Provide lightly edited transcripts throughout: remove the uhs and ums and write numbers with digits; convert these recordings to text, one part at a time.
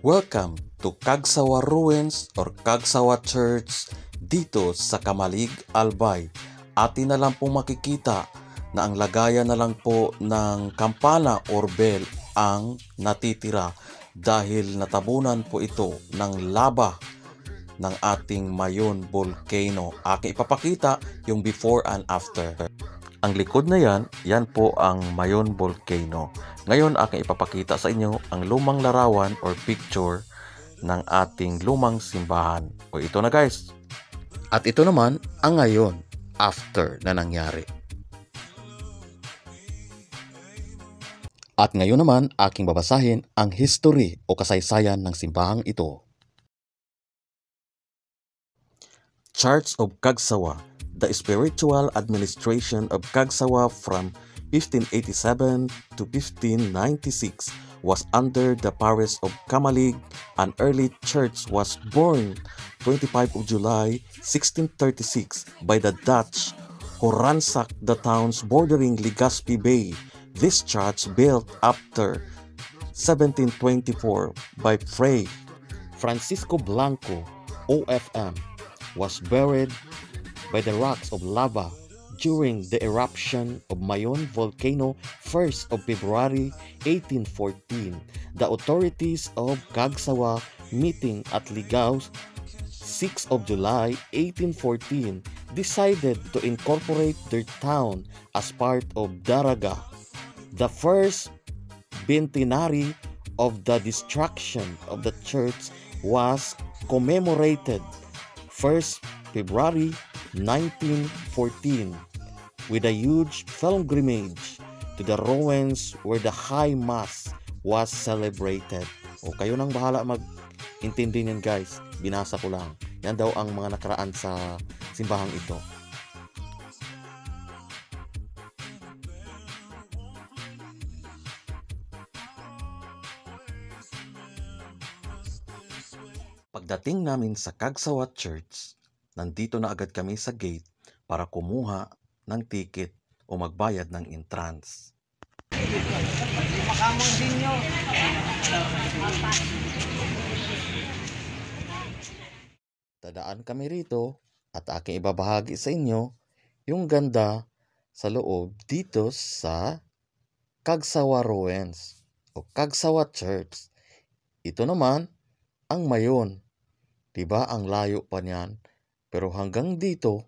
Welcome to Cagsawa Ruins or Cagsawa Church dito sa Kamalig, Albay. Atin na lang po makikita na ang lagayan na lang po ng kampana or bell ang natitira dahil natabunan po ito ng lava ng ating Mayon Volcano. Aking ipapakita yung before and after. Ang likod na yan po ang Mayon Volcano. Ngayon, aking ipapakita sa inyo ang lumang larawan or picture ng ating lumang simbahan. O ito na guys. At ito naman ang ngayon, after na nangyari. At ngayon naman, aking babasahin ang history o kasaysayan ng simbahang ito. Church of Cagsawa, the spiritual administration of Cagsawa from 1587 to 1596 was under the parish of Kamalig. An early church was born 25 of July 1636 by the Dutch who ransacked the towns bordering Legazpi Bay. This church, built after 1724 by Fray Francisco Blanco, OFM, was buried by the rocks of lava during the eruption of Mayon Volcano 1st of February 1814. The authorities of Cagsawa meeting at Ligao 6 of July 1814 decided to incorporate their town as part of Daraga. The first centenary of the destruction of the church was commemorated 1st February 1914 with a huge pilgrimage to the ruins where the High Mass was celebrated. O kayo nang bahala mag-intindi niyan guys. Binasa ko lang. Yan daw ang mga nakaraan sa simbahang ito. Pagdating namin sa Cagsawa Church, nandito na agad kami sa gate para kumuha ng ticket o magbayad ng entrance. Tadaan kami rito at aking ibabahagi sa inyo yung ganda sa loob dito sa Cagsawa Ruins o Cagsawa Church. Ito naman ang Mayon. Diba ang layo pa niyan? Pero hanggang dito,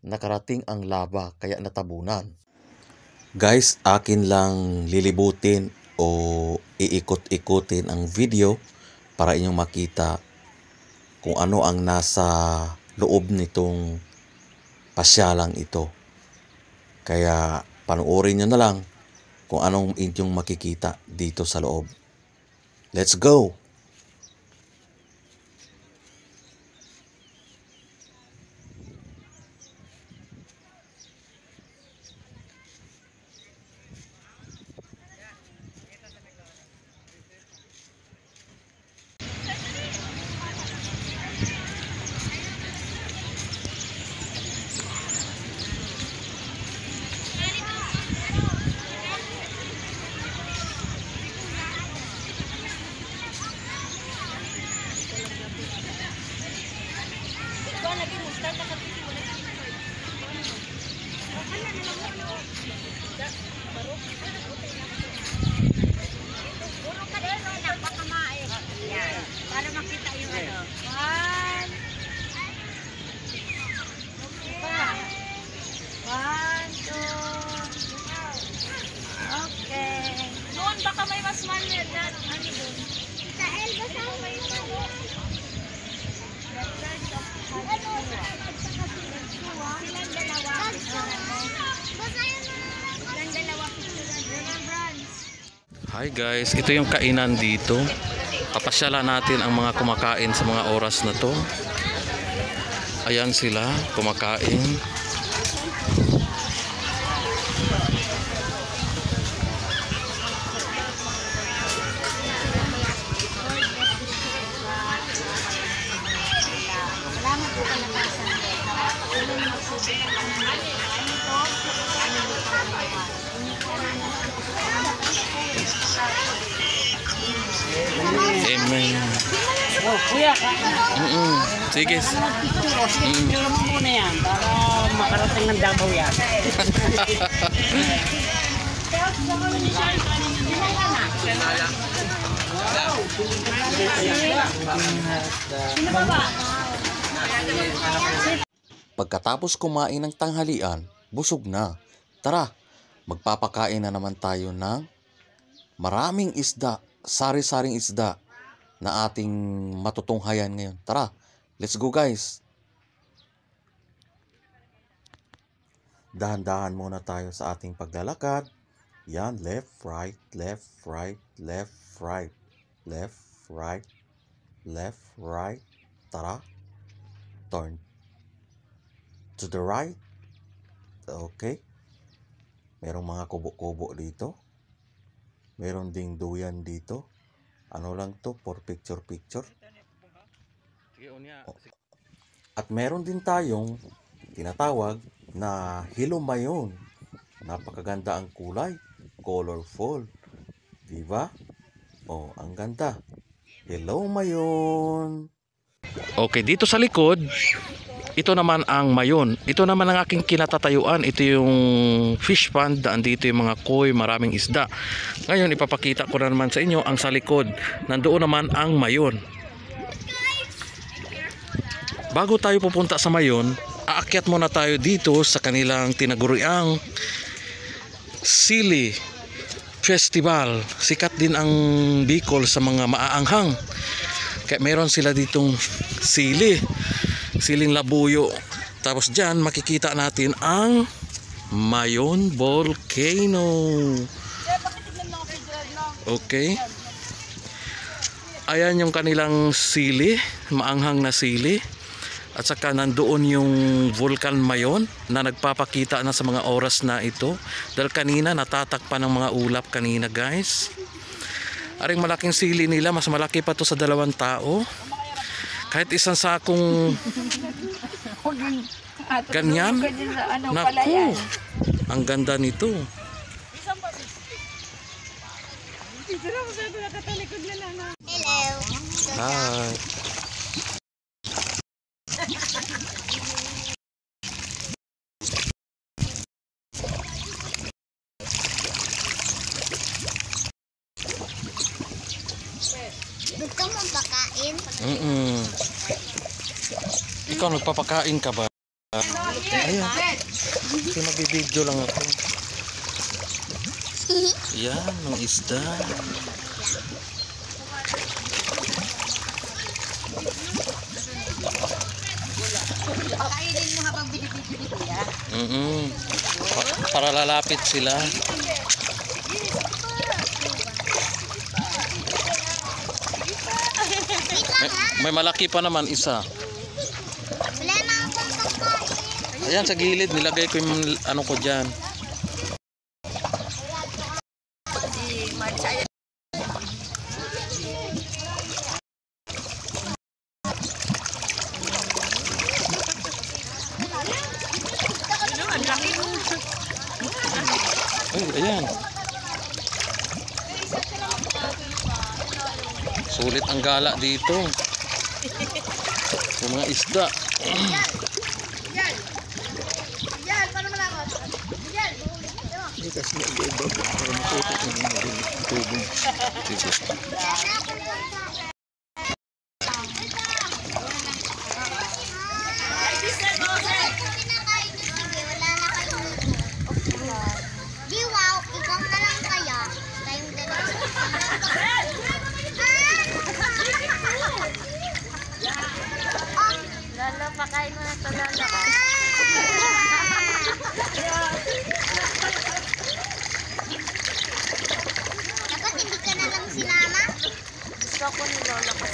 nakarating ang lava kaya natabunan. Guys, akin lang lilibutin o iikot-ikutin ang video para inyong makita kung ano ang nasa loob nitong pasyalang ito. Kaya panoorin nyo na lang kung anong inyong makikita dito sa loob. Let's go! Para makita yung ano. 1, 2. Okay. Doon baka may mas maliit na ano doon. Sa elbow sa may silang dalawa. Hi guys, ito yung kainan dito. Papasyalan natin ang mga kumakain sa mga oras na to. Ayan sila, kumakain. Amen. Kuya, Sige. picture mo muna yan para makarating ng Davao yan. Pagkatapos kumain ng tanghalian, busog na. Tara, magpapakain na naman tayo ng maraming isda, sari-saring isda na ating matutunghayan ngayon. Tara, let's go guys! Dahan-dahan muna tayo sa ating paglalakad. Yan, left, right, left, right, left, right, left, right, left, right. Tara, turn to the right. Okay. Merong mga kubo-kubo dito. Meron ding duyan dito. Ano lang to, for picture-picture. At meron din tayong tinatawag na hilumayon. Napakaganda ang kulay. Colorful. Diba? Oh, ang ganda. Hello, mayon. Okay, dito sa likod, ito naman ang mayon. Ito naman ang aking kinatatayuan. Ito yung fish pond. Andito yung mga koi, maraming isda. Ngayon, ipapakita ko na naman sa inyo ang sa likod. Nandoon naman ang mayon. Bago tayo pupunta sa mayon, aakyat muna tayo dito sa kanilang tinaguriang Sili Festival. Sikat din ang Bicol sa mga maaanghang. Kaya meron sila ditong siling labuyo. Tapos dyan makikita natin ang Mayon Volcano. Okay. Ayan yung kanilang sili, maanghang na sili. At saka nandoon yung Vulcan Mayon na nagpapakita na sa mga oras na ito. Dahil kanina natatakpan ng mga ulap kanina guys. Aring malaking sili nila, mas malaki pa to sa 2 tao. Kahit isang sakong ganyan. Naku, ang ganda nito. Hello. Hi. Gusto mo pakain? Ikaw nagpapakain ka ba? Ayan. Kasi magbibideo lang ako. Yan, ng isda. Kainin mo habang binibidyo ni Kuya. Para lalapit sila. May malaki pa naman isa. Wala na akong pagkain. Ayan sa gilid, nilagay ko yung ano ko dyan. Ay, ayan. Sulit ang gala dito. Yung mga isda. Yan, paano mo lang ako? Yan. Kasi nag-iba para matutok ng mga tubong. Jesus. Lalo, pakain mo na ito, Lalo. Dapat hindi ka na lang sinama? Gusto ko ni Lolo ko.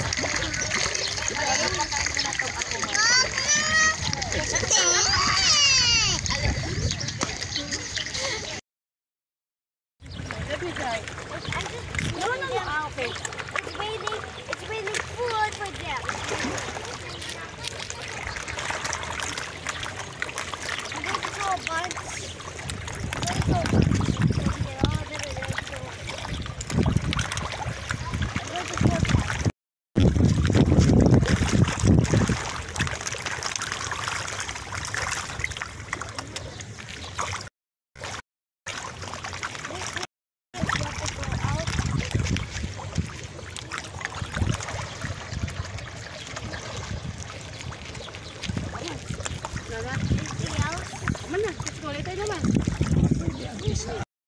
Lalo, pakain mo na ito ako mo. No, okay. It's really food for them. Mana? Kulit tayo naman.